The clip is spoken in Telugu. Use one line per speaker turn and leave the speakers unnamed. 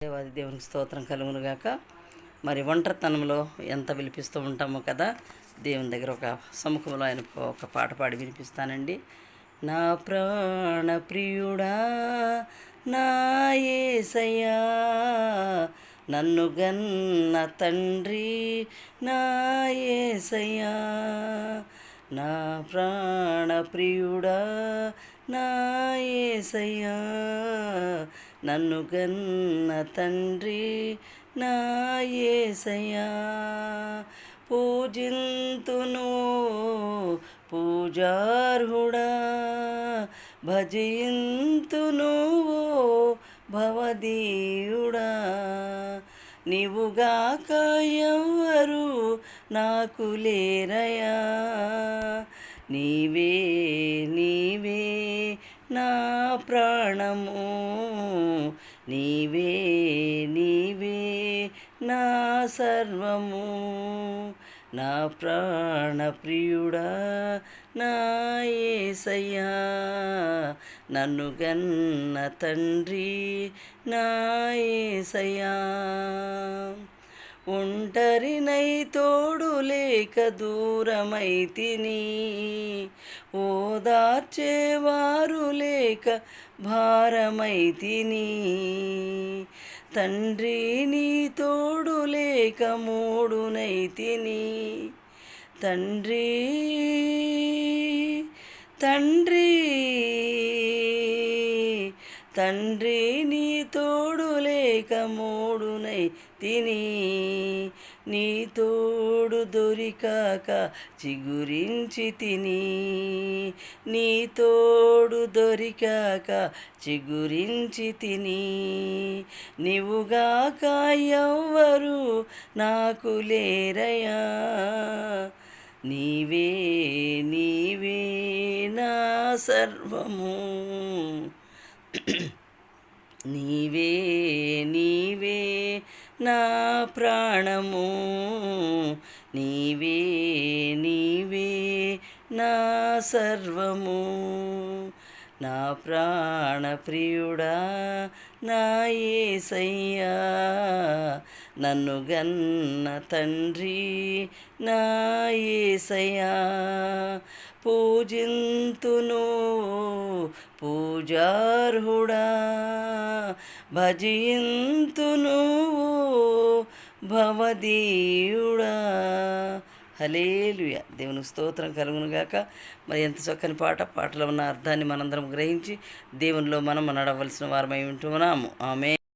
దేవాది దేవునికి స్తోత్రం కలుగునుగాక. మరి ఒంటరితనంలో ఎంత విలిపిస్తూ ఉంటామో కదా, దేవుని దగ్గర ఒక సముఖంలో ఆయన ఒక పాట పాడి వినిపిస్తానండి. నా ప్రాణ ప్రియుడా నా యేసయ్యా, నన్ను గన్న తండ్రి నా యేసయ్యా, నా ప్రాణ ప్రియుడా నా యేసయ్యా, నన్ను గన్న తండ్రి నా యేసయ్యా. పూజింతును పూజార్హుడా, భజయింతును భవదీయుడా, నీవుగాక ఎవ్వరు నాకు లేరయా, నీవే నీవే నా ప్రాణము, నీవే నీవే నా సర్వము, నా ప్రాణ ప్రియుడా నా యేసయ్యా, నన్ను గన్న తండ్రి నా యేసయ్యా. ఒంటరినై తోడు లేక దూరమైతిని, ఓదార్చేవారు లేక భారమైతిని, తండ్రి నీ తోడు లేక మూడునైతిని, తండ్రి తండ్రి తండ్రి నీ తోడు లేక మూడునై తిని, నీ తోడు దొరికాక చిగురించి తిని, నీ తోడు దొరికాక చిగురించి తిని, నీవుగాక ఎవ్వరు నాకు లేరయా, నీవే నీవే నా సర్వము, నీవే నీవే నా ప్రాణము, నీవే నీవే నా సర్వము, నా ప్రాణ ప్రియుడా నా యేసయ్యా, నన్ను గన్న తండ్రి నా యేసయ్యా. పూజింతును పూజార్హుడా, భజింతును భవదీయుడా. హల్లెలూయా. దేవునికి స్తోత్రం కలుగునుగాక. మరి ఎంత చక్కని పాటలో ఉన్న అర్థాన్ని మనందరం గ్రహించి దేవునిలో మనం నడవలసిన వారమై ఉంటున్నాము. ఆమేన్.